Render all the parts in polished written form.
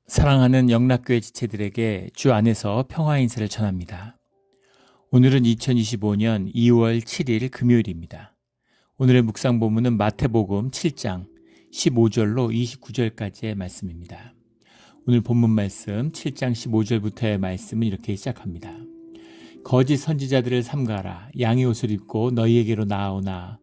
사랑하는 영락교회 지체들에게 주 안에서 평화 인사를 전합니다. 오늘은 2025년 2월 7일 금요일입니다. 오늘의 묵상 본문은 마태복음 7장 15절로 29절까지의 말씀입니다. 오늘 본문 말씀 7장 15절부터의 말씀은 이렇게 시작합니다. 거짓 선지자들을 삼가라. 양의 옷을 입고 너희에게로 나아오나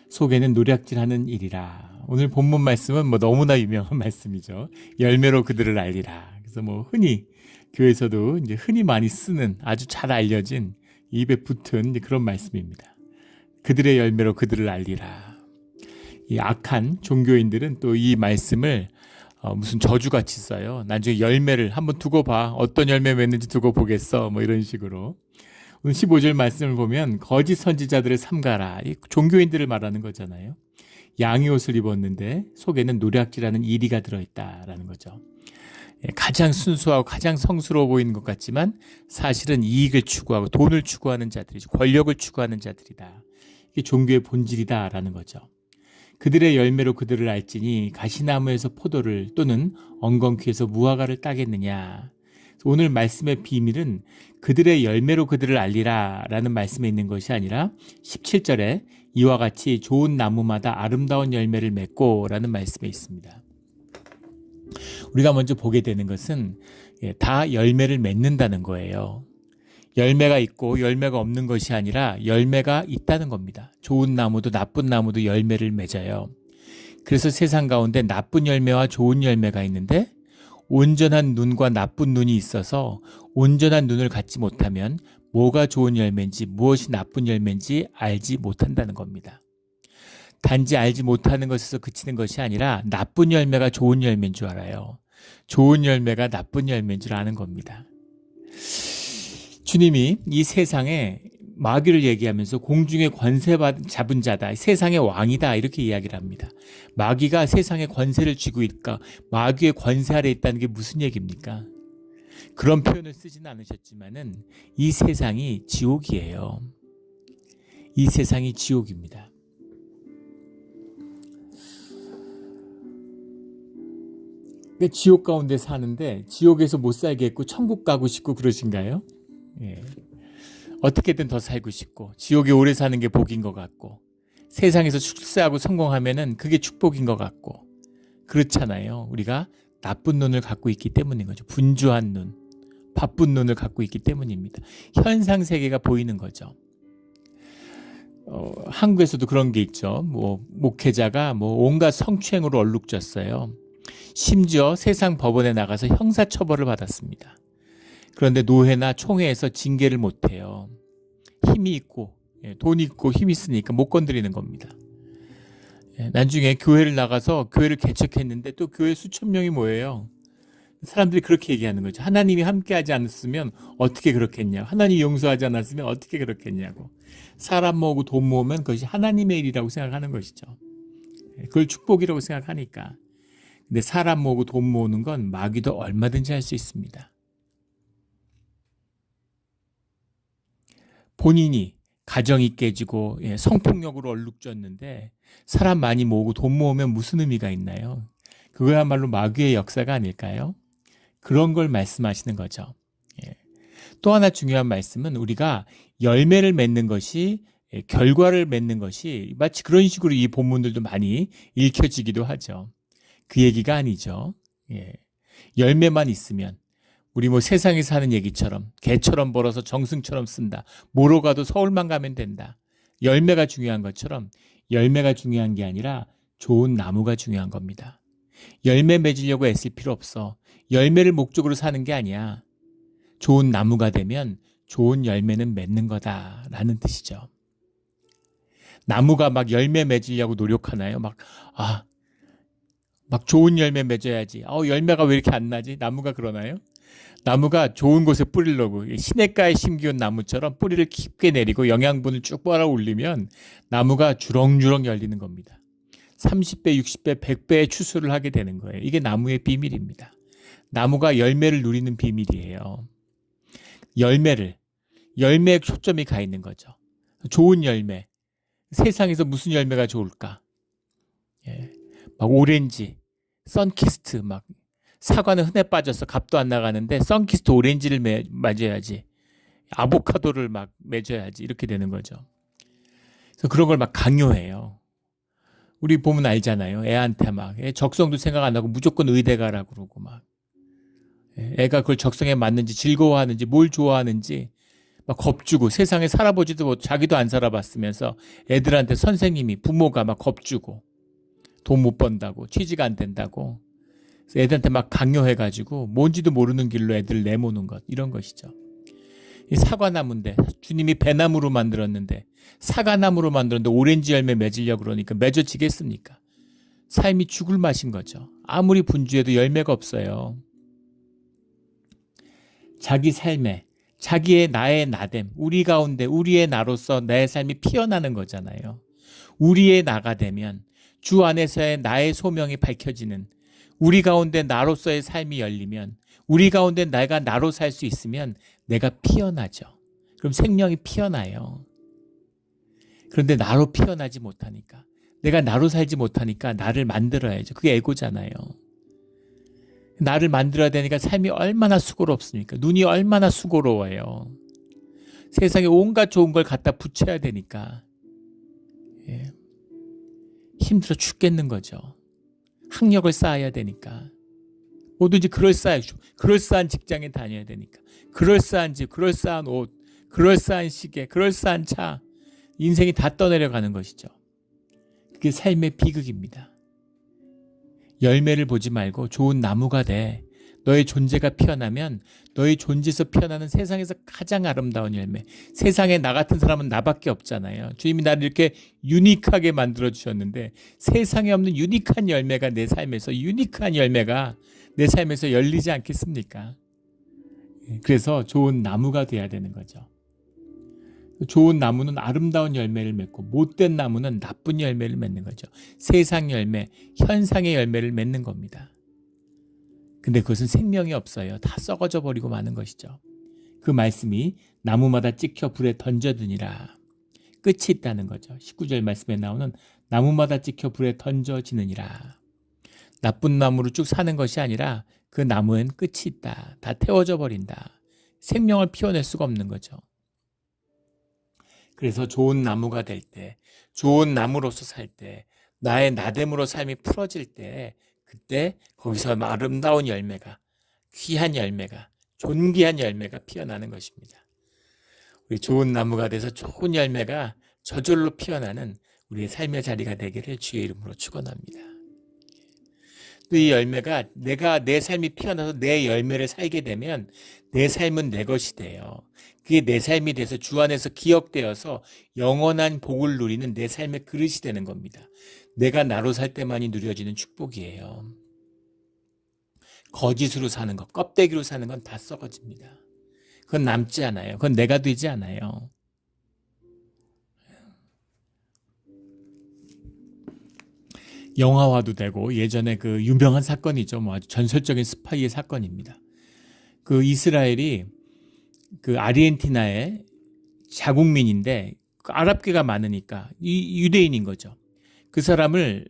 속에는 노략질하는 일이라. 오늘 본문 말씀은 너무나 유명한 말씀이죠. 열매로 그들을 알리라. 그래서 흔히 교회에서도 이제 흔히 많이 쓰는 아주 잘 알려진 입에 붙은 그런 말씀입니다. 그들의 열매로 그들을 알리라. 이 악한 종교인들은 또 이 말씀을 무슨 저주같이 써요. 나중에 열매를 한번 두고 봐. 어떤 열매 맺는지 두고 보겠어. 이런 식으로. 오늘 15절 말씀을 보면 거짓 선지자들을 삼가라. 이 종교인들을 말하는 거잖아요. 양의 옷을 입었는데 속에는 노략질하는 이리가 들어있다라는 거죠. 가장 순수하고 가장 성스러워 보이는 것 같지만 사실은 이익을 추구하고 돈을 추구하는 자들이죠. 권력을 추구하는 자들이다. 이게 종교의 본질이다라는 거죠. 그들의 열매로 그들을 알지니 가시나무에서 포도를 또는 엉겅퀴에서 무화과를 따겠느냐. 오늘 말씀의 비밀은 그들의 열매로 그들을 알리라 라는 말씀에 있는 것이 아니라 17절에 이와 같이 좋은 나무마다 아름다운 열매를 맺고 라는 말씀에 있습니다. 우리가 먼저 보게 되는 것은 다 열매를 맺는다는 거예요. 열매가 있고 열매가 없는 것이 아니라 열매가 있다는 겁니다. 좋은 나무도 나쁜 나무도 열매를 맺어요. 그래서 세상 가운데 나쁜 열매와 좋은 열매가 있는데 온전한 눈과 나쁜 눈이 있어서 온전한 눈을 갖지 못하면 뭐가 좋은 열매인지 무엇이 나쁜 열매인지 알지 못한다는 겁니다. 단지 알지 못하는 것에서 그치는 것이 아니라 나쁜 열매가 좋은 열매인 줄 알아요. 좋은 열매가 나쁜 열매인 줄 아는 겁니다. 주님이 이 세상에 마귀를 얘기하면서 공중에 권세 잡은 자다, 세상의 왕이다 이렇게 이야기를 합니다. 마귀가 세상에 권세를 쥐고 있까 마귀의 권세 아래 있다는 게 무슨 얘기입니까? 그런 표현을 쓰지는 않으셨지만은 이 세상이 지옥이에요. 이 세상이 지옥입니다. 지옥 가운데 사는데 지옥에서 못 살겠고 천국 가고 싶고 그러신가요? 예. 어떻게든 더 살고 싶고 지옥에 오래 사는 게 복인 것 같고 세상에서 출세하고 성공하면은 그게 축복인 것 같고 그렇잖아요. 우리가 나쁜 눈을 갖고 있기 때문인 거죠. 분주한 눈, 바쁜 눈을 갖고 있기 때문입니다. 현상 세계가 보이는 거죠. 한국에서도 그런 게 있죠. 목회자가 온갖 성추행으로 얼룩졌어요. 심지어 세상 법원에 나가서 형사처벌을 받았습니다. 그런데 노회나 총회에서 징계를 못해요. 힘이 있고 돈 있고 힘 있으니까 못 건드리는 겁니다. 나중에 교회를 나가서 교회를 개척했는데 또 교회 수천 명이 모여요. 사람들이 그렇게 얘기하는 거죠. 하나님이 함께하지 않았으면 어떻게 그렇겠냐. 하나님이 용서하지 않았으면 어떻게 그렇겠냐고. 사람 모으고 돈 모으면 그것이 하나님의 일이라고 생각하는 것이죠. 그걸 축복이라고 생각하니까. 근데 사람 모으고 돈 모으는 건 마귀도 얼마든지 할 수 있습니다. 본인이 가정이 깨지고 성폭력으로 얼룩졌는데 사람 많이 모으고 돈 모으면 무슨 의미가 있나요? 그거야말로 마귀의 역사가 아닐까요? 그런 걸 말씀하시는 거죠. 또 하나 중요한 말씀은 우리가 열매를 맺는 것이 결과를 맺는 것이 마치 그런 식으로 이 본문들도 많이 읽혀지기도 하죠. 그 얘기가 아니죠. 열매만 있으면 우리 세상에서 하는 얘기처럼 개처럼 벌어서 정승처럼 쓴다. 뭐로 가도 서울만 가면 된다. 열매가 중요한 것처럼 열매가 중요한 게 아니라 좋은 나무가 중요한 겁니다. 열매 맺으려고 애쓸 필요 없어. 열매를 목적으로 사는 게 아니야. 좋은 나무가 되면 좋은 열매는 맺는 거다라는 뜻이죠. 나무가 막 열매 맺으려고 노력하나요? 막 좋은 열매 맺어야지. 열매가 왜 이렇게 안 나지? 나무가 그러나요? 나무가 좋은 곳에 뿌리려고 시냇가에 심기운 나무처럼 뿌리를 깊게 내리고 영양분을 쭉 빨아 올리면 나무가 주렁주렁 열리는 겁니다. 30배, 60배, 100배의 추수를 하게 되는 거예요. 이게 나무의 비밀입니다. 나무가 열매를 누리는 비밀이에요. 열매에 초점이 가 있는 거죠. 좋은 열매. 세상에서 무슨 열매가 좋을까? 막 오렌지, 선키스트, 사과는 흔해 빠져서 값도 안 나가는데 선키스트 오렌지를 맺어야지. 아보카도를 막 맺어야지. 이렇게 되는 거죠. 그래서 그런 걸 막 강요해요. 우리 보면 알잖아요. 애한테 막 적성도 생각 안 하고 무조건 의대 가라고 그러고 막. 애가 그걸 적성에 맞는지 즐거워하는지 뭘 좋아하는지 막 겁주고 세상에 살아보지도 못하고 자기도 안 살아봤으면서 애들한테 선생님이 부모가 막 겁주고 돈 못 번다고 취직 안 된다고 그래서 애들한테 막 강요해가지고 뭔지도 모르는 길로 애들 내모는 것 이런 것이죠. 이 사과나무인데 주님이 배나무로 만들었는데 사과나무로 만들었는데 오렌지 열매 맺으려고 그러니까 맺어지겠습니까? 삶이 죽을 맛인 거죠. 아무리 분주해도 열매가 없어요. 자기 삶에 자기의 나의 나됨, 우리 가운데 우리의 나로서 내 삶이 피어나는 거잖아요. 우리의 나가 되면 주 안에서의 나의 소명이 밝혀지는 우리 가운데 나로서의 삶이 열리면 우리 가운데 내가 나로 살 수 있으면 내가 피어나죠. 그럼 생명이 피어나요. 그런데 나로 피어나지 못하니까 내가 나로 살지 못하니까 나를 만들어야죠. 그게 에고잖아요. 나를 만들어야 되니까 삶이 얼마나 수고롭습니까? 눈이 얼마나 수고로워요. 세상에 온갖 좋은 걸 갖다 붙여야 되니까 힘들어 죽겠는 거죠. 학력을 쌓아야 되니까 뭐든지 그럴싸한 직장에 다녀야 되니까 그럴싸한 집, 그럴싸한 옷, 그럴싸한 시계, 그럴싸한 차 인생이 다 떠내려가는 것이죠. 그게 삶의 비극입니다. 열매를 보지 말고 좋은 나무가 돼. 너의 존재가 피어나면 너의 존재에서 피어나는 세상에서 가장 아름다운 열매. 세상에 나 같은 사람은 나밖에 없잖아요. 주님이 나를 이렇게 유니크하게 만들어주셨는데 세상에 없는 유니크한 열매가 내 삶에서 유니크한 열매가 내 삶에서 열리지 않겠습니까? 그래서 좋은 나무가 돼야 되는 거죠. 좋은 나무는 아름다운 열매를 맺고 못된 나무는 나쁜 열매를 맺는 거죠. 세상 열매, 현상의 열매를 맺는 겁니다. 근데 그것은 생명이 없어요. 다 썩어져 버리고 마는 것이죠. 그 말씀이 나무마다 찍혀 불에 던져드니라. 끝이 있다는 거죠. 19절 말씀에 나오는 나무마다 찍혀 불에 던져지느니라. 나쁜 나무로 쭉 사는 것이 아니라 그 나무엔 끝이 있다. 다 태워져 버린다. 생명을 피워낼 수가 없는 거죠. 그래서 좋은 나무가 될 때, 좋은 나무로서 살 때, 나의 나됨으로 삶이 풀어질 때 그때 거기서 아름다운 열매가, 귀한 열매가, 존귀한 열매가 피어나는 것입니다. 우리 좋은 나무가 돼서 좋은 열매가 저절로 피어나는 우리의 삶의 자리가 되기를 주의 이름으로 축원합니다. 또 이 열매가 내가 내 삶이 피어나서 내 열매를 살게 되면 내 삶은 내 것이 돼요. 그게 내 삶이 돼서 주 안에서 기억되어서 영원한 복을 누리는 내 삶의 그릇이 되는 겁니다. 내가 나로 살 때만이 누려지는 축복이에요. 거짓으로 사는 것, 껍데기로 사는 건 다 썩어집니다. 그건 남지 않아요. 그건 내가 되지 않아요. 영화화도 되고 예전에 그 유명한 사건이죠. 뭐 아주 전설적인 스파이의 사건입니다. 그 이스라엘이 그 아르헨티나의 자국민인데 그 아랍계가 많으니까 유대인인 거죠. 그 사람을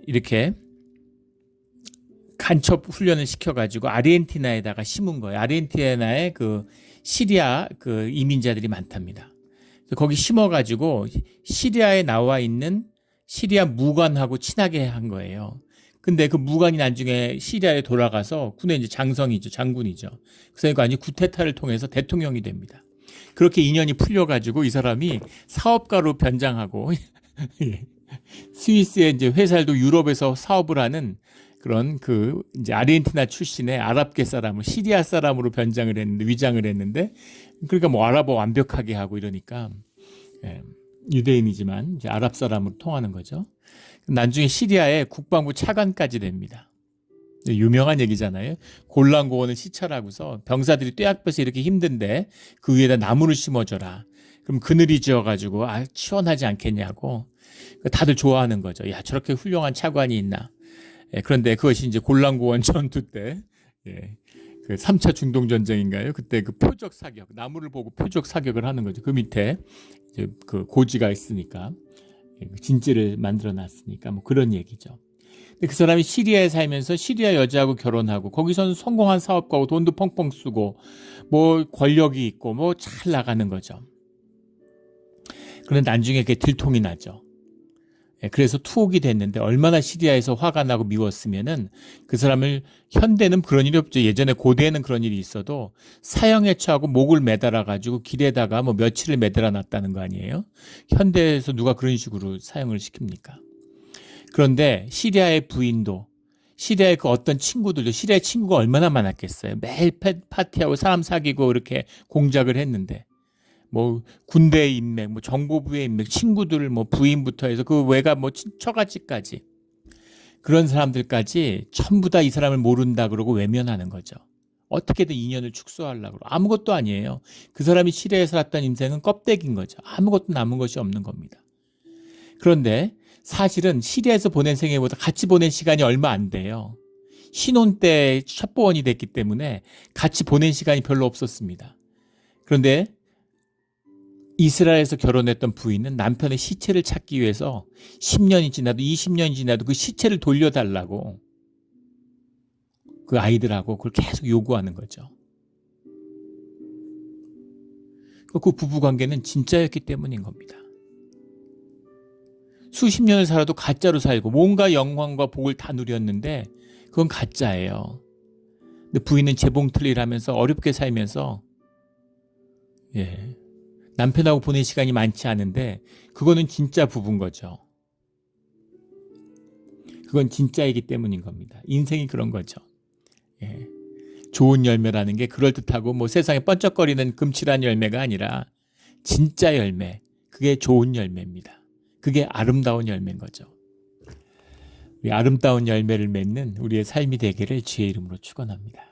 이렇게 간첩 훈련을 시켜가지고 아르헨티나에다가 심은 거예요. 아르헨티나에 그 시리아 그 이민자들이 많답니다. 그래서 거기 심어가지고 시리아에 나와 있는 시리아 무관하고 친하게 한 거예요. 근데 그 무관이 나중에 시리아에 돌아가서 군의 이제 장성이죠. 장군이죠. 그래서 아주 쿠데타를 통해서 대통령이 됩니다. 그렇게 인연이 풀려가지고 이 사람이 사업가로 변장하고 스위스의 이제 회사도 유럽에서 사업을 하는 그런 이제 아르헨티나 출신의 아랍계 사람을 시리아 사람으로 위장을 했는데 그러니까 뭐 아랍어 완벽하게 하고 이러니까 유대인이지만 이제 아랍 사람으로 통하는 거죠. 나중에 시리아의 국방부 차관까지 됩니다. 유명한 얘기잖아요. 골란고원을 시찰하고서 병사들이 뙤약볕에 이렇게 힘든데 그 위에다 나무를 심어줘라. 그럼 그늘이 지어가지고 시원하지 않겠냐고 다들 좋아하는 거죠. 야, 저렇게 훌륭한 차관이 있나. 그런데 그것이 이제 골란고원 전투 때 그 3차 중동전쟁인가요? 그때 그 표적 사격, 나무를 보고 표적 사격을 하는 거죠. 그 밑에 이제 그 고지가 있으니까 진지를 만들어 놨으니까 뭐 그런 얘기죠. 그 사람이 시리아에 살면서 시리아 여자하고 결혼하고 거기서는 성공한 사업가고 돈도 펑펑 쓰고 뭐 권력이 있고 뭐 잘 나가는 거죠. 그런데 나중에 그게 들통이 나죠. 그래서 투옥이 됐는데 얼마나 시리아에서 화가 나고 미웠으면은 그 사람을 현대는 그런 일이 없죠. 예전에 고대에는 그런 일이 있어도 사형에 처하고 목을 매달아 가지고 길에다가 뭐 며칠을 매달아 놨다는 거 아니에요? 현대에서 누가 그런 식으로 사형을 시킵니까? 그런데 시리아의 부인도 시리아의 그 어떤 친구들도 시리아의 친구가 얼마나 많았겠어요. 매일 파티하고 사람 사귀고 이렇게 공작을 했는데 뭐 군대의 인맥, 뭐 정보부의 인맥, 친구들 뭐 부인부터 해서 그 외가 뭐 처가지까지 그런 사람들까지 전부 다 이 사람을 모른다 그러고 외면하는 거죠. 어떻게든 인연을 축소하려고 아무것도 아니에요. 그 사람이 시리아에 살았던 인생은 껍데기인 거죠. 아무것도 남은 것이 없는 겁니다. 그런데 사실은 시리아에서 보낸 생애보다 같이 보낸 시간이 얼마 안 돼요. 신혼 때 첩보원이 됐기 때문에 같이 보낸 시간이 별로 없었습니다. 그런데 이스라엘에서 결혼했던 부인은 남편의 시체를 찾기 위해서 10년이 지나도 20년이 지나도 그 시체를 돌려달라고 그 아이들하고 그걸 계속 요구하는 거죠. 그 부부관계는 진짜였기 때문인 겁니다. 수십 년을 살아도 가짜로 살고 뭔가 영광과 복을 다 누렸는데 그건 가짜예요. 근데 부인은 재봉틀 하면서 어렵게 살면서 남편하고 보낸 시간이 많지 않은데 그거는 진짜 부부인 거죠. 그건 진짜이기 때문인 겁니다. 인생이 그런 거죠. 좋은 열매라는 게 그럴듯하고 뭐 세상에 번쩍거리는 금칠한 열매가 아니라 진짜 열매, 그게 좋은 열매입니다. 그게 아름다운 열매인 거죠. 우리 아름다운 열매를 맺는 우리의 삶이 되기를 주의 이름으로 축원합니다.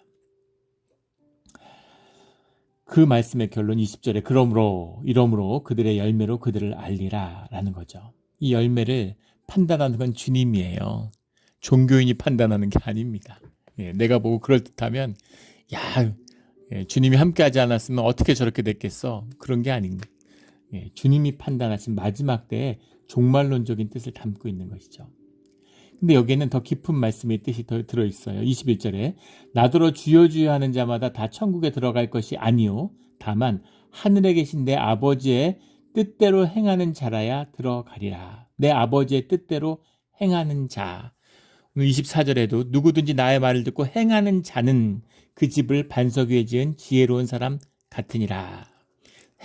그 말씀의 결론 20절에 이러므로 그들의 열매로 그들을 알리라 라는 거죠. 이 열매를 판단하는 건 주님이에요. 종교인이 판단하는 게 아닙니다. 내가 보고 그럴듯하면 주님이 함께하지 않았으면 어떻게 저렇게 됐겠어? 그런 게 아닙니다. 주님이 판단하신 마지막 때에 종말론적인 뜻을 담고 있는 것이죠. 근데 여기에는 더 깊은 말씀의 뜻이 더 들어있어요. 21절에 나더러 주여 주여 하는 자마다 다 천국에 들어갈 것이 아니요 다만 하늘에 계신 내 아버지의 뜻대로 행하는 자라야 들어가리라. 내 아버지의 뜻대로 행하는 자. 오늘 24절에도 누구든지 나의 말을 듣고 행하는 자는 그 집을 반석 위에 지은 지혜로운 사람 같으니라.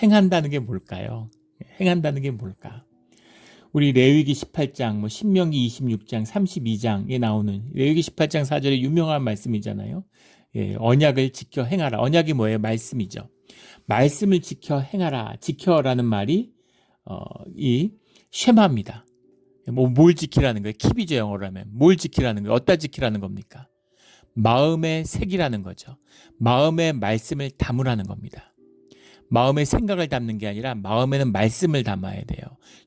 행한다는 게 뭘까요? 행한다는 게 뭘까? 우리 레위기 18장, 신명기 26장, 32장에 나오는 레위기 18장 4절의 유명한 말씀이잖아요. 언약을 지켜 행하라. 언약이 뭐예요? 말씀이죠. 말씀을 지켜 행하라. 지켜라는 말이 이 쉐마입니다. 뭘 지키라는 거예요? 킵이죠, 영어로 하면. 뭘 지키라는 거예요? 어디다 지키라는 겁니까? 마음의 색이라는 거죠. 마음의 말씀을 담으라는 겁니다. 마음의 생각을 담는 게 아니라 마음에는 말씀을 담아야 돼요.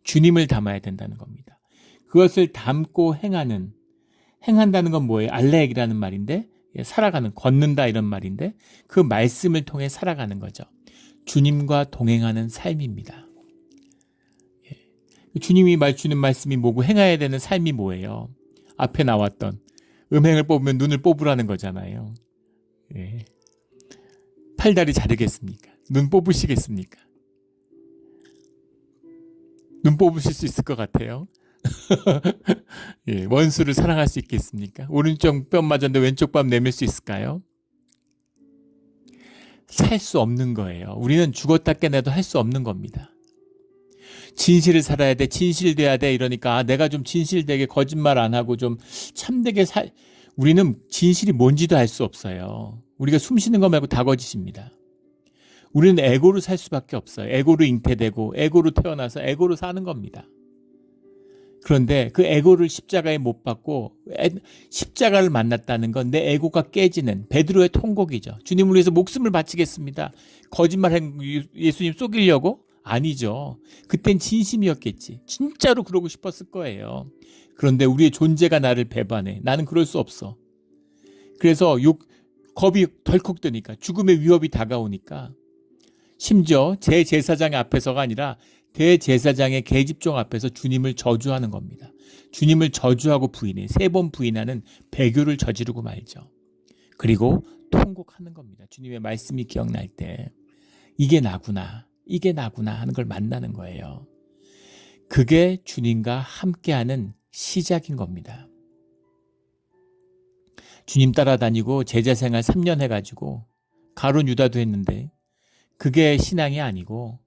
주님을 담아야 된다는 겁니다. 그것을 담고 행한다는 건 뭐예요? 알레익이라는 말인데 살아가는, 걷는다 이런 말인데 그 말씀을 통해 살아가는 거죠. 주님과 동행하는 삶입니다. 주님이 주는 말씀이 뭐고 행해야 되는 삶이 뭐예요? 앞에 나왔던 음행을 뽑으면 눈을 뽑으라는 거잖아요. 팔다리 자르겠습니까? 눈 뽑으시겠습니까? 눈 뽑으실 수 있을 것 같아요. 원수를 사랑할 수 있겠습니까? 오른쪽 뺨 맞았는데 왼쪽 뺨 내밀 수 있을까요? 살 수 없는 거예요. 우리는 죽었다 깨내도 할 수 없는 겁니다. 진실을 살아야 돼, 진실돼야 돼 이러니까 내가 좀 진실되게 거짓말 안 하고 좀 참되게 우리는 진실이 뭔지도 알 수 없어요. 우리가 숨 쉬는 거 말고 다 거짓입니다. 우리는 에고로 살 수밖에 없어요. 에고로 잉태되고 에고로 태어나서 에고로 사는 겁니다. 그런데 그 에고를 십자가에 못 박고 십자가를 만났다는 건 내 에고가 깨지는 베드로의 통곡이죠. 주님을 위해서 목숨을 바치겠습니다. 거짓말한 예수님 속이려고? 아니죠. 그땐 진심이었겠지. 진짜로 그러고 싶었을 거예요. 그런데 우리의 존재가 나를 배반해. 나는 그럴 수 없어. 그래서 겁이 덜컥 드니까 죽음의 위협이 다가오니까 심지어 제 제사장 앞에서가 아니라 대제사장의 계집종 앞에서 주님을 저주하는 겁니다. 주님을 저주하고 부인해 3번 부인하는 배교를 저지르고 말죠. 그리고 통곡하는 겁니다. 주님의 말씀이 기억날 때 이게 나구나 하는 걸 만나는 거예요. 그게 주님과 함께하는 시작인 겁니다. 주님 따라다니고 제자생활 3년 해가지고 가룟 유다도 했는데 그게 신앙이 아니고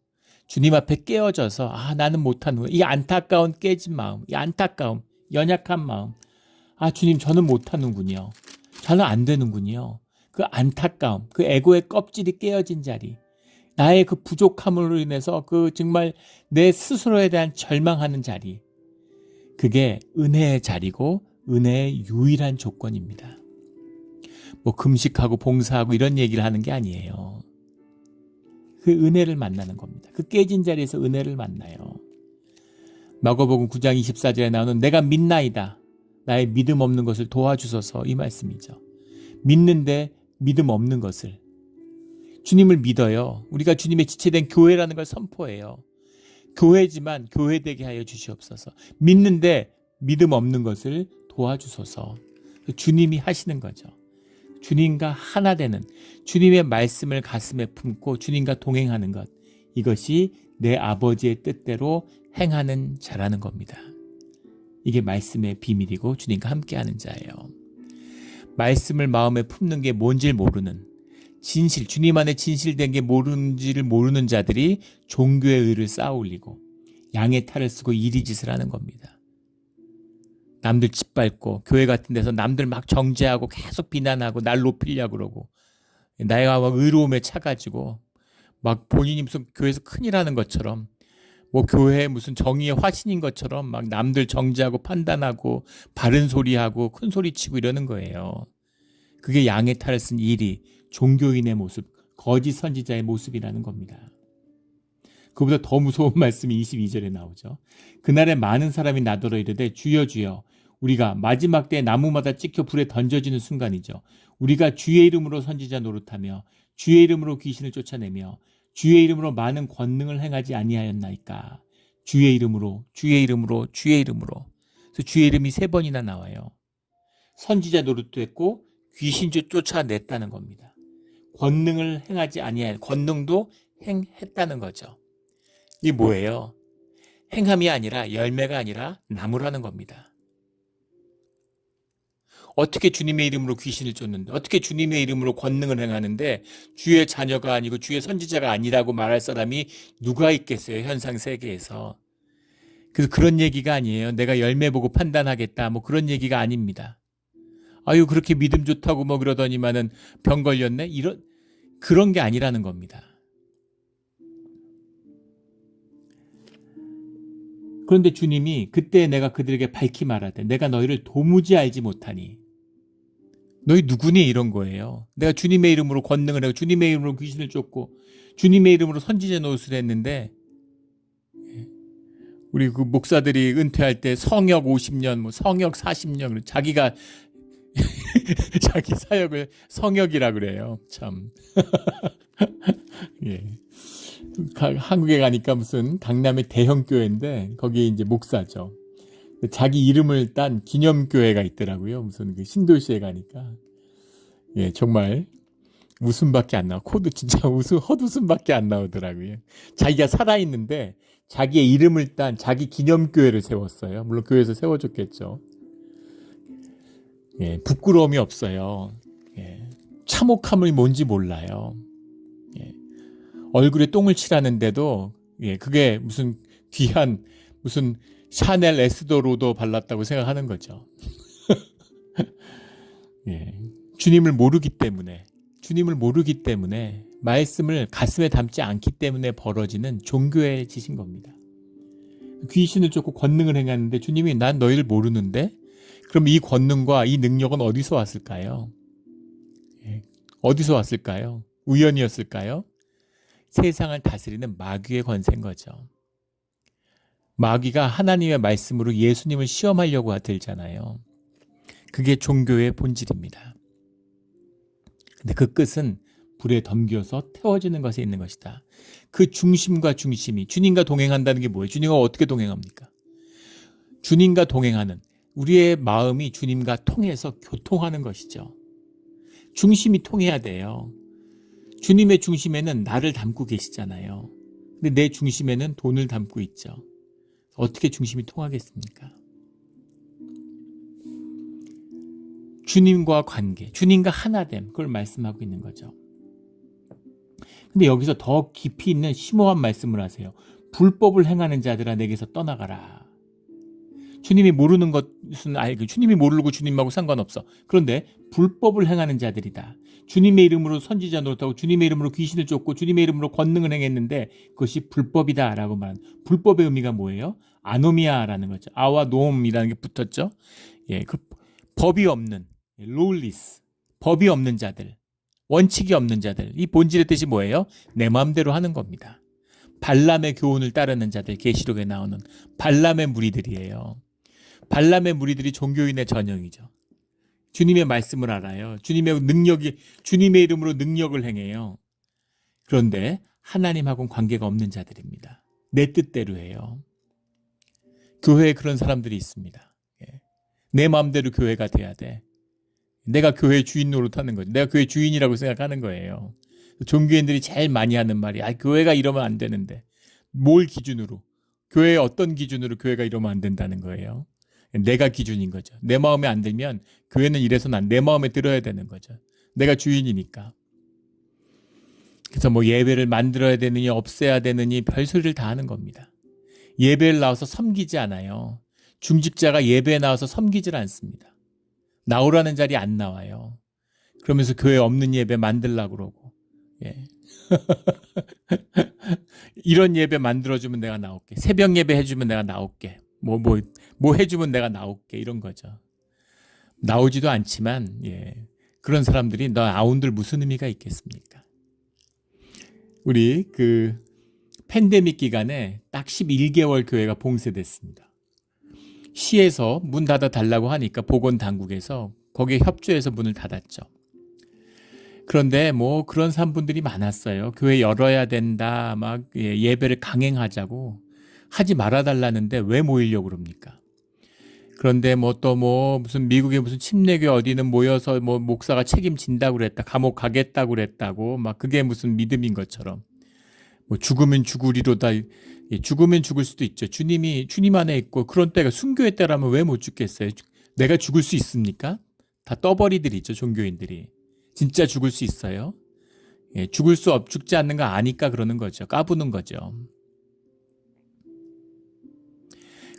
주님 앞에 깨어져서 나는 못하는 거야. 이 안타까운 깨진 마음, 이 안타까움, 연약한 마음. 주님 저는 못하는군요. 저는 안 되는군요. 그 안타까움, 그 에고의 껍질이 깨어진 자리, 나의 그 부족함으로 인해서 그 정말 내 스스로에 대한 절망하는 자리, 그게 은혜의 자리고 은혜의 유일한 조건입니다. 뭐 금식하고 봉사하고 이런 얘기를 하는 게 아니에요. 그 은혜를 만나는 겁니다. 그 깨진 자리에서 은혜를 만나요. 마가복음 9장 24절에 나오는 내가 믿나이다. 나의 믿음 없는 것을 도와주소서, 이 말씀이죠. 믿는데 믿음 없는 것을. 주님을 믿어요. 우리가 주님의 지체된 교회라는 걸 선포해요. 교회지만 교회되게 하여 주시옵소서. 믿는데 믿음 없는 것을 도와주소서. 주님이 하시는 거죠. 주님과 하나 되는, 주님의 말씀을 가슴에 품고 주님과 동행하는 것, 이것이 내 아버지의 뜻대로 행하는 자라는 겁니다. 이게 말씀의 비밀이고 주님과 함께하는 자예요. 말씀을 마음에 품는 게 뭔지 모르는, 진실, 주님 안에 진실된 게 뭔지를 모르는 자들이 종교의 의를 쌓아 올리고 양의 탈을 쓰고 이리짓을 하는 겁니다. 남들 짓밟고 교회 같은 데서 남들 막 정죄하고 계속 비난하고 날 높이려고 그러고, 내가 막 의로움에 차가지고 막 본인이 무슨 교회에서 큰일 하는 것처럼, 뭐 교회 무슨 정의의 화신인 것처럼 막 남들 정죄하고 판단하고 바른 소리하고 큰 소리치고 이러는 거예요. 그게 양의 탈을 쓴 일이 종교인의 모습, 거짓 선지자의 모습이라는 겁니다. 그보다 더 무서운 말씀이 22절에 나오죠. 그날에 많은 사람이 나더러 이르되 주여 주여, 우리가 마지막 때에 나무마다 찍혀 불에 던져지는 순간이죠. 우리가 주의 이름으로 선지자 노릇하며 주의 이름으로 귀신을 쫓아내며 주의 이름으로 많은 권능을 행하지 아니하였나이까. 주의 이름으로, 주의 이름으로, 주의 이름으로. 그래서 주의 이름이 3번이나 나와요. 선지자 노릇도 했고 귀신도 쫓아냈다는 겁니다. 권능을 행하지 아니하였, 권능도 행했다는 거죠. 이게 뭐예요? 행함이 아니라, 열매가 아니라 나무라는 겁니다. 어떻게 주님의 이름으로 귀신을 쫓는데, 어떻게 주님의 이름으로 권능을 행하는데 주의 자녀가 아니고 주의 선지자가 아니라고 말할 사람이 누가 있겠어요, 현상 세계에서. 그래서 그런 얘기가 아니에요. 내가 열매 보고 판단하겠다, 뭐 그런 얘기가 아닙니다. 아유 그렇게 믿음 좋다고 뭐 그러더니만은 병 걸렸네, 그런 게 아니라는 겁니다. 그런데 주님이 그때 내가 그들에게 밝히 말하되 내가 너희를 도무지 알지 못하니, 너희 누구니, 이런 거예요. 내가 주님의 이름으로 권능을 하고 주님의 이름으로 귀신을 쫓고 주님의 이름으로 선지자 노릇을 했는데, 우리 그 목사들이 은퇴할 때 성역 50년, 뭐 성역 40년, 자기가 자기 사역을 성역이라 그래요. 참. 예. 한국에 가니까 무슨 강남의 대형 교회인데 거기에 이제 목사죠. 자기 이름을 딴 기념교회가 있더라고요. 무슨 그 신도시에 가니까. 예, 정말 웃음밖에 안 나와. 코도 진짜 헛웃음밖에 안 나오더라고요. 자기가 살아있는데 자기의 이름을 딴 자기 기념교회를 세웠어요. 물론 교회에서 세워줬겠죠. 예, 부끄러움이 없어요. 예, 참혹함이 뭔지 몰라요. 예, 얼굴에 똥을 칠하는데도, 예, 그게 무슨 귀한 무슨 샤넬 에스도로도 발랐다고 생각하는 거죠. 예, 주님을 모르기 때문에 말씀을 가슴에 담지 않기 때문에 벌어지는 종교의 짓인 겁니다. 귀신을 쫓고 권능을 행하는데 주님이 난 너희를 모르는데, 그럼 이 권능과 이 능력은 어디서 왔을까요? 예, 어디서 왔을까요? 우연이었을까요? 세상을 다스리는 마귀의 권세인 거죠. 마귀가 하나님의 말씀으로 예수님을 시험하려고 들잖아요. 그게 종교의 본질입니다. 근데 그 끝은 불에 덤겨서 태워지는 것에 있는 것이다. 그 중심과 중심이 주님과 동행한다는 게 뭐예요? 주님과 어떻게 동행합니까? 주님과 동행하는 우리의 마음이 주님과 통해서 교통하는 것이죠. 중심이 통해야 돼요. 주님의 중심에는 나를 담고 계시잖아요. 근데 내 중심에는 돈을 담고 있죠. 어떻게 중심이 통하겠습니까? 주님과 관계, 주님과 하나됨, 그걸 말씀하고 있는 거죠. 근데 여기서 더 깊이 있는 심오한 말씀을 하세요. 불법을 행하는 자들아 내게서 떠나가라. 주님이 모르는 것은 알고, 주님이 모르고 주님하고 상관없어. 그런데 불법을 행하는 자들이다. 주님의 이름으로 선지자 노릇하고 주님의 이름으로 귀신을 쫓고 주님의 이름으로 권능을 행했는데 그것이 불법이다 라고 말하는, 불법의 의미가 뭐예요? 아노미아라는 거죠. 아와 노음이라는 게 붙었죠. 예, 그 법이 없는, lawless, 법이 없는 자들, 원칙이 없는 자들. 이 본질의 뜻이 뭐예요? 내 마음대로 하는 겁니다. 발람의 교훈을 따르는 자들, 계시록에 나오는 발람의 무리들이에요. 발람의 무리들이 종교인의 전형이죠. 주님의 말씀을 알아요. 주님의 능력이, 주님의 이름으로 능력을 행해요. 그런데 하나님하고는 관계가 없는 자들입니다. 내 뜻대로 해요. 교회에 그런 사람들이 있습니다. 내 마음대로 교회가 돼야 돼. 내가 교회 주인 노릇하는 거죠. 내가 교회 주인이라고 생각하는 거예요. 종교인들이 제일 많이 하는 말이, 교회가 이러면 안 되는데. 뭘 기준으로? 교회의 어떤 기준으로 교회가 이러면 안 된다는 거예요. 내가 기준인 거죠. 내 마음에 안 들면 교회는 이래서는 내 마음에 들어야 되는 거죠. 내가 주인이니까. 그래서 뭐 예배를 만들어야 되느니 없애야 되느니 별소리를 다 하는 겁니다. 예배를 나와서 섬기지 않아요. 중직자가 예배에 나와서 섬기질 않습니다. 나오라는 자리 안 나와요. 그러면서 교회 없는 예배 만들려고 그러고. 예. 이런 예배 만들어주면 내가 나올게. 새벽 예배 해주면 내가 나올게. 뭐 해주면 내가 나올게. 이런 거죠. 나오지도 않지만, 예. 그런 사람들이 너 나온들 무슨 의미가 있겠습니까? 우리 팬데믹 기간에 딱 11개월 교회가 봉쇄됐습니다. 시에서 문 닫아 달라고 하니까 보건당국에서 거기에 협조해서 문을 닫았죠. 그런데 뭐 그런 사람분들이 많았어요. 교회 열어야 된다, 막 예배를 강행하자고 하지 말아달라는데 왜 모이려고 그럽니까? 그런데 무슨 미국의 무슨 침례교 어디는 모여서 목사가 책임진다고 그랬다, 감옥 가겠다고 그랬다고, 막 그게 무슨 믿음인 것처럼. 죽으면 죽으리로다. 죽으면 죽을 수도 있죠. 주님 안에 있고, 그런 때가 순교의 때라면 왜 못 죽겠어요? 내가 죽을 수 있습니까? 다 떠버리들이죠, 종교인들이. 진짜 죽을 수 있어요? 예, 죽지 않는 거 아니까 그러는 거죠. 까부는 거죠.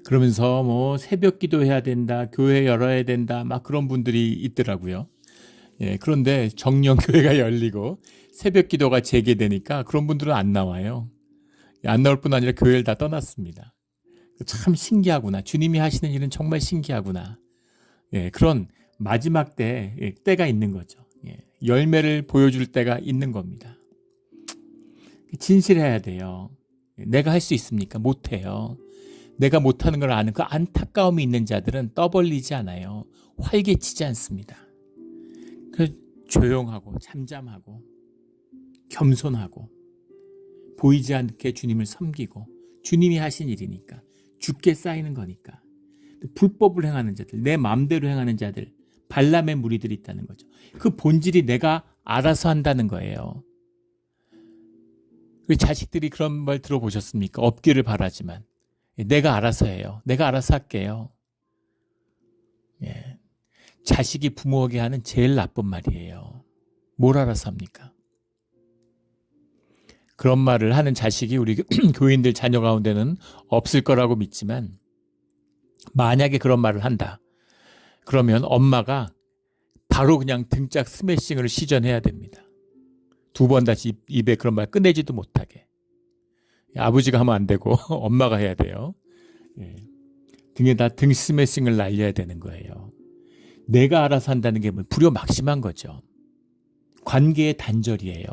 그러면서 새벽 기도해야 된다, 교회 열어야 된다, 막 그런 분들이 있더라고요. 예, 그런데 정령 교회가 열리고 새벽 기도가 재개되니까 그런 분들은 안 나와요. 안 나올 뿐 아니라 교회를 다 떠났습니다. 참 신기하구나. 주님이 하시는 일은 정말 신기하구나. 예, 그런 마지막 때가 있는 거죠. 예, 열매를 보여줄 때가 있는 겁니다. 진실해야 돼요. 내가 할 수 있습니까? 못해요. 내가 못하는 걸 아는 그 안타까움이 있는 자들은 떠벌리지 않아요. 활개치지 않습니다. 조용하고 잠잠하고 겸손하고 보이지 않게 주님을 섬기고, 주님이 하신 일이니까, 죽게 쌓이는 거니까. 불법을 행하는 자들, 내 마음대로 행하는 자들, 발람의 무리들이 있다는 거죠. 그 본질이 내가 알아서 한다는 거예요. 우리 자식들이 그런 말 들어보셨습니까? 없기를 바라지만 내가 알아서 해요. 내가 알아서 할게요. 예. 자식이 부모에게 하는 제일 나쁜 말이에요. 뭘 알아서 합니까? 그런 말을 하는 자식이 우리 교인들 자녀 가운데는 없을 거라고 믿지만, 만약에 그런 말을 한다, 그러면 엄마가 바로 그냥 등짝 스매싱을 시전해야 됩니다. 2번 다시 입에 그런 말 꺼내지도 못하게. 아버지가 하면 안 되고 엄마가 해야 돼요. 예. 등에다 등 스매싱을 날려야 되는 거예요. 내가 알아서 한다는 게 불효막심한 거죠. 관계의 단절이에요.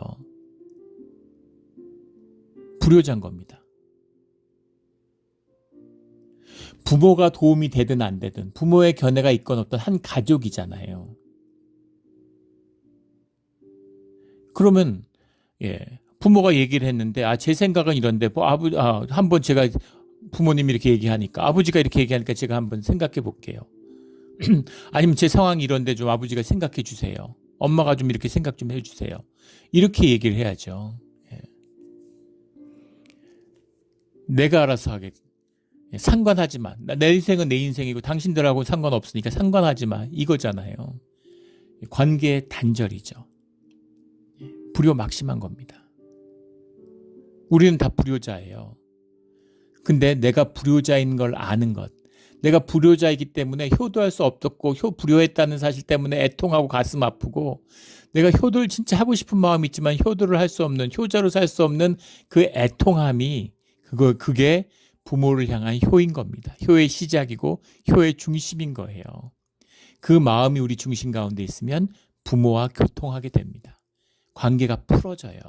불효자인 겁니다. 부모가 도움이 되든 안 되든, 부모의 견해가 있건 없든 한 가족이잖아요. 그러면 부모가 얘기를 했는데 제 생각은 이런데 뭐 한번 제가 부모님이 이렇게 얘기하니까 아버지가 이렇게 얘기하니까 제가 한번 생각해 볼게요. 아니면 제 상황이 이런데 좀 아버지가 생각해 주세요. 엄마가 좀 이렇게 생각 좀 해주세요. 이렇게 얘기를 해야죠. 내가 알아서 하겠. 상관하지 마. 내 인생은 내 인생이고 당신들하고 상관없으니까 상관하지 마. 이거잖아요. 관계의 단절이죠. 불효막심한 겁니다. 우리는 다 불효자예요. 근데 내가 불효자인 걸 아는 것. 내가 불효자이기 때문에 효도할 수 없었고 불효했다는 사실 때문에 애통하고 가슴 아프고 내가 효도를 진짜 하고 싶은 마음이 있지만 효도를 할 수 없는 효자로 살 수 없는 그 애통함이 그게 부모를 향한 효인 겁니다. 효의 시작이고 효의 중심인 거예요. 그 마음이 우리 중심 가운데 있으면 부모와 교통하게 됩니다. 관계가 풀어져요.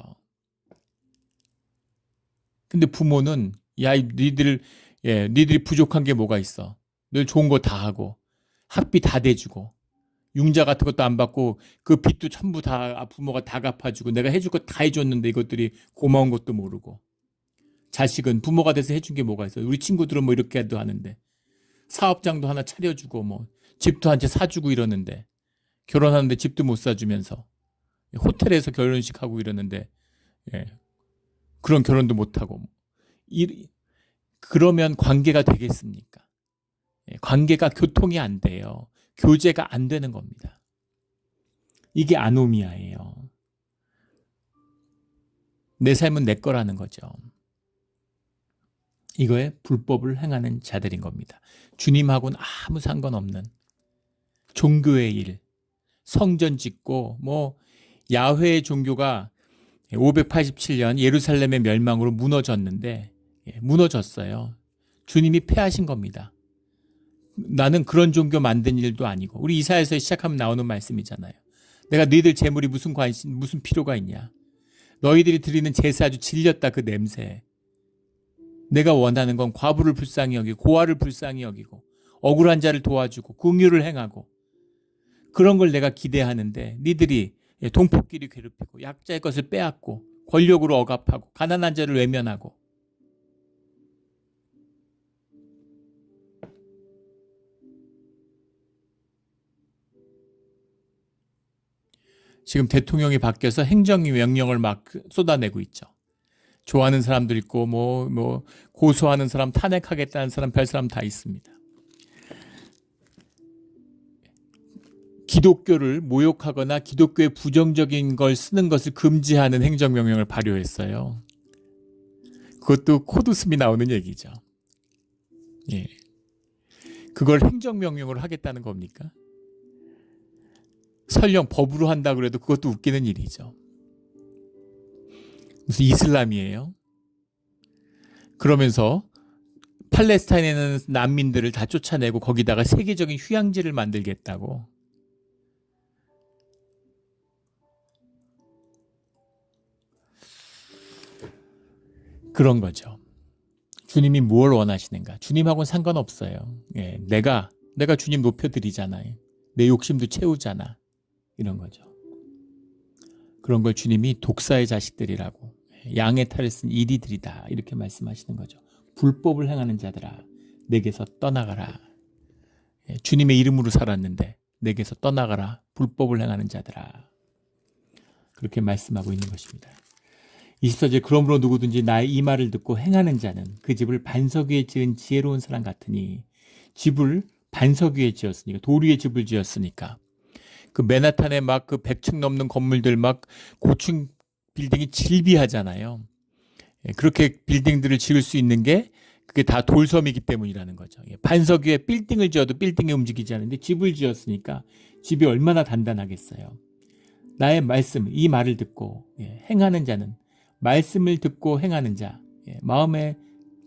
근데 부모는 니들이 부족한 게 뭐가 있어? 늘 좋은 거 다 하고 학비 다 대주고 융자 같은 것도 안 받고 그 빚도 전부 다 부모가 다 갚아주고 내가 해줄 거 다 해줬는데 이것들이 고마운 것도 모르고 자식은 부모가 돼서 해준 게 뭐가 있어요? 우리 친구들은 뭐 이렇게도 하는데 사업장도 하나 차려주고 뭐 집도 한 채 사주고 이러는데 결혼하는데 집도 못 사주면서 호텔에서 결혼식 하고 이러는데 그런 결혼도 못하고 그러면 관계가 되겠습니까? 관계가 교통이 안 돼요. 교제가 안 되는 겁니다. 이게 아노미아예요. 내 삶은 내 거라는 거죠. 이거에 불법을 행하는 자들인 겁니다. 주님하고는 아무 상관없는 종교의 일, 성전 짓고 야훼의 종교가 587년 예루살렘의 멸망으로 무너졌는데 무너졌어요. 주님이 패하신 겁니다. 나는 그런 종교 만든 일도 아니고 우리 이사야서 시작하면 나오는 말씀이잖아요. 내가 너희들 재물이 무슨 필요가 있냐. 너희들이 드리는 제사 아주 질렸다 그 냄새. 내가 원하는 건 과부를 불쌍히 여기고 고아를 불쌍히 여기고 억울한 자를 도와주고 긍휼을 행하고 그런 걸 내가 기대하는데 니들이 동포끼리 괴롭히고 약자의 것을 빼앗고 권력으로 억압하고 가난한 자를 외면하고 지금 대통령이 바뀌어서 행정명령을 막 쏟아내고 있죠. 좋아하는 사람도 있고 고소하는 사람, 탄핵하겠다는 사람, 별 사람 다 있습니다. 기독교를 모욕하거나 기독교의 부정적인 걸 쓰는 것을 금지하는 행정명령을 발효했어요. 그것도 코드숨이 나오는 얘기죠. 그걸 행정명령으로 하겠다는 겁니까? 설령 법으로 한다 그래도 그것도 웃기는 일이죠. 무슨 이슬람이에요? 그러면서 팔레스타인에 있는 난민들을 다 쫓아내고 거기다가 세계적인 휴양지를 만들겠다고. 그런 거죠. 주님이 무엇을 원하시는가? 주님하고는 상관없어요. 내가 주님 높여드리잖아요. 내 욕심도 채우잖아. 이런 거죠. 그런 걸 주님이 독사의 자식들이라고 양의 탈을 쓴 이리들이다 이렇게 말씀하시는 거죠. 불법을 행하는 자들아 내게서 떠나가라. 주님의 이름으로 살았는데 내게서 떠나가라. 불법을 행하는 자들아. 그렇게 말씀하고 있는 것입니다. 24절 그러므로 누구든지 나의 이 말을 듣고 행하는 자는 그 집을 반석 위에 지은 지혜로운 사람 같으니 집을 반석 위에 지었으니까 돌 위에 집을 지었으니까 그 맨하탄에 막 그 100층 넘는 건물들 막 고층 빌딩이 질비하잖아요. 그렇게 빌딩들을 지을 수 있는 게 그게 다 돌섬이기 때문이라는 거죠. 반석 위에 빌딩을 지어도 빌딩이 움직이지 않는데 집을 지었으니까 집이 얼마나 단단하겠어요. 나의 말씀, 이 말을 듣고 행하는 자는 말씀을 듣고 행하는 자, 마음에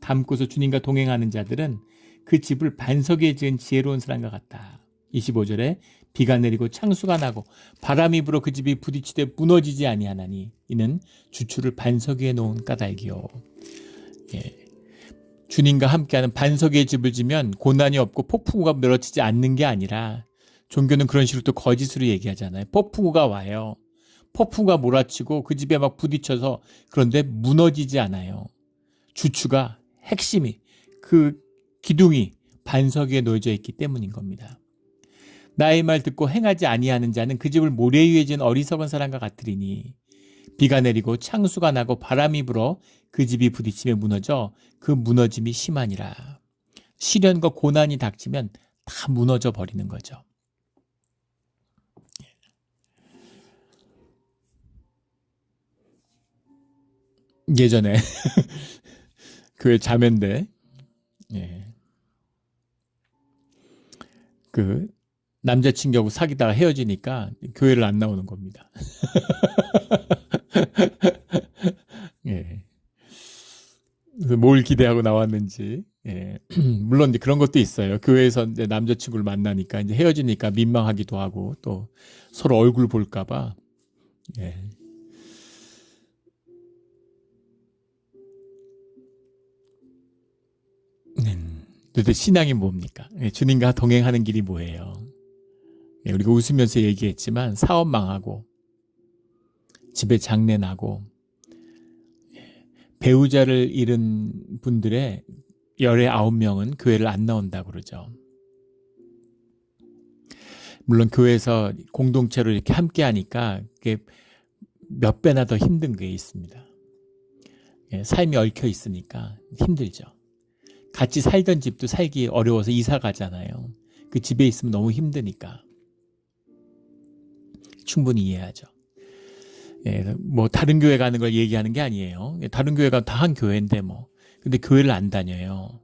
담고서 주님과 동행하는 자들은 그 집을 반석 위에 지은 지혜로운 사람과 같다. 25절에 비가 내리고 창수가 나고 바람이 불어 그 집이 부딪히되 무너지지 아니하나니 이는 주추를 반석 위에 놓은 까닭이요. 주님과 함께하는 반석 위에 집을 지면 고난이 없고 폭풍우가 밀어치지 않는 게 아니라 종교는 그런 식으로 또 거짓으로 얘기하잖아요. 폭풍우가 와요. 폭풍과 몰아치고 그 집에 막 부딪혀서 그런데 무너지지 않아요. 주추가 핵심이 그 기둥이 반석 위에 놓여져 있기 때문인 겁니다. 나의 말 듣고 행하지 아니하는 자는 그 집을 모래 위에 지은 어리석은 사람과 같으리니 비가 내리고 창수가 나고 바람이 불어 그 집이 부딪히며 무너져 그 무너짐이 심하니라. 시련과 고난이 닥치면 다 무너져 버리는 거죠. 예전에 교회 자매인데 그 남자친구하고 사귀다가 헤어지니까 교회를 안 나오는 겁니다. 예. 그래서 뭘 기대하고 나왔는지. 물론 이제 그런 것도 있어요. 교회에서 이제 남자친구를 만나니까 이제 헤어지니까 민망하기도 하고 또 서로 얼굴 볼까봐. 도대체 신앙이 뭡니까? 주님과 동행하는 길이 뭐예요? 우리가 웃으면서 얘기했지만 사업 망하고 집에 장례 나고 배우자를 잃은 분들의 열의 9명은 교회를 안 나온다고 그러죠. 물론 교회에서 공동체로 이렇게 함께 하니까 그게 몇 배나 더 힘든 게 있습니다. 삶이 얽혀 있으니까 힘들죠. 같이 살던 집도 살기 어려워서 이사 가잖아요. 그 집에 있으면 너무 힘드니까. 충분히 이해하죠. 뭐 다른 교회 가는 걸 얘기하는 게 아니에요. 다른 교회가 다 한 교회인데 뭐. 근데 교회를 안 다녀요.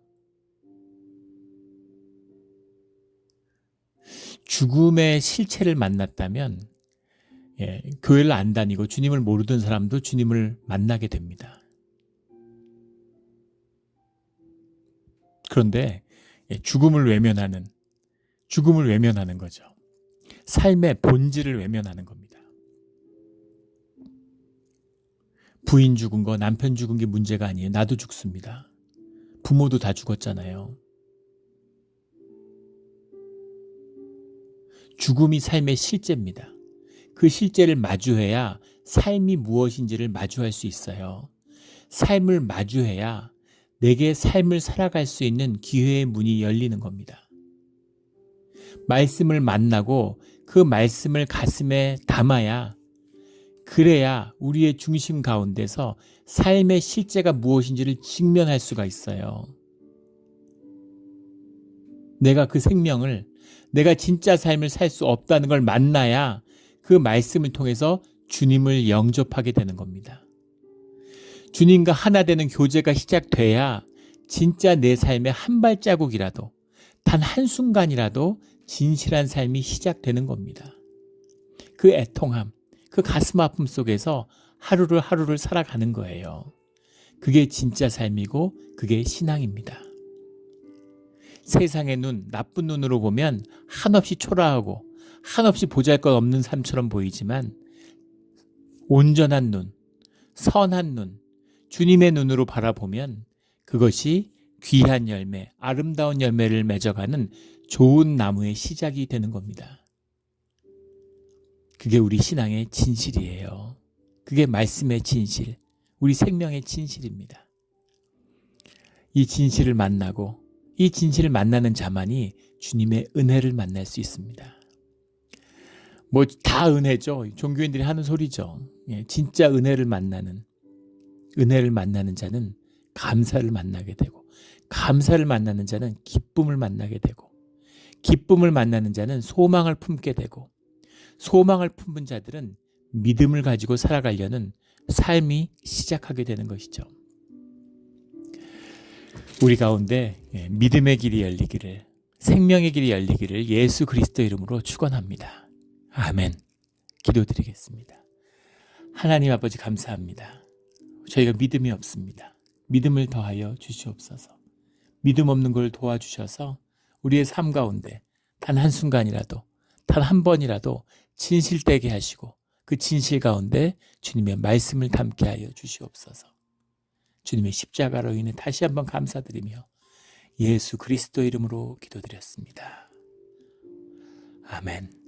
죽음의 실체를 만났다면 교회를 안 다니고 주님을 모르던 사람도 주님을 만나게 됩니다. 그런데 죽음을 외면하는 거죠. 삶의 본질을 외면하는 겁니다. 부인 죽은 거, 남편 죽은 게 문제가 아니에요. 나도 죽습니다. 부모도 다 죽었잖아요. 죽음이 삶의 실제입니다. 그 실제를 마주해야 삶이 무엇인지를 마주할 수 있어요. 삶을 마주해야 내게 삶을 살아갈 수 있는 기회의 문이 열리는 겁니다. 말씀을 만나고 그 말씀을 가슴에 담아야, 그래야 우리의 중심 가운데서 삶의 실제가 무엇인지를 직면할 수가 있어요. 내가 그 생명을, 내가 진짜 삶을 살 수 없다는 걸 만나야 그 말씀을 통해서 주님을 영접하게 되는 겁니다. 주님과 하나 되는 교제가 시작돼야 진짜 내 삶의 한 발자국이라도, 단 한순간이라도 진실한 삶이 시작되는 겁니다. 그 애통함, 그 가슴 아픔 속에서 하루를 살아가는 거예요. 그게 진짜 삶이고 그게 신앙입니다. 세상의 눈, 나쁜 눈으로 보면 한없이 초라하고 한없이 보잘것없는 삶처럼 보이지만 온전한 눈, 선한 눈, 주님의 눈으로 바라보면 그것이 귀한 열매, 아름다운 열매를 맺어가는 좋은 나무의 시작이 되는 겁니다. 그게 우리 신앙의 진실이에요. 그게 말씀의 진실, 우리 생명의 진실입니다. 이 진실을 만나고 이 진실을 만나는 자만이 주님의 은혜를 만날 수 있습니다. 뭐 다 은혜죠. 종교인들이 하는 소리죠. 진짜 은혜를 만나는 자는 감사를 만나게 되고, 감사를 만나는 자는 기쁨을 만나게 되고, 기쁨을 만나는 자는 소망을 품게 되고, 소망을 품은 자들은 믿음을 가지고 살아가려는 삶이 시작하게 되는 것이죠. 우리 가운데 믿음의 길이 열리기를, 생명의 길이 열리기를 예수 그리스도 이름으로 축원합니다. 아멘. 기도드리겠습니다. 하나님 아버지 감사합니다. 저희가 믿음이 없습니다. 믿음을 더하여 주시옵소서. 믿음 없는 걸 도와주셔서 우리의 삶 가운데 단 한순간이라도, 단 한 번이라도 진실되게 하시고 그 진실 가운데 주님의 말씀을 담게 하여 주시옵소서. 주님의 십자가로 인해 다시 한번 감사드리며 예수 그리스도 이름으로 기도드렸습니다. 아멘.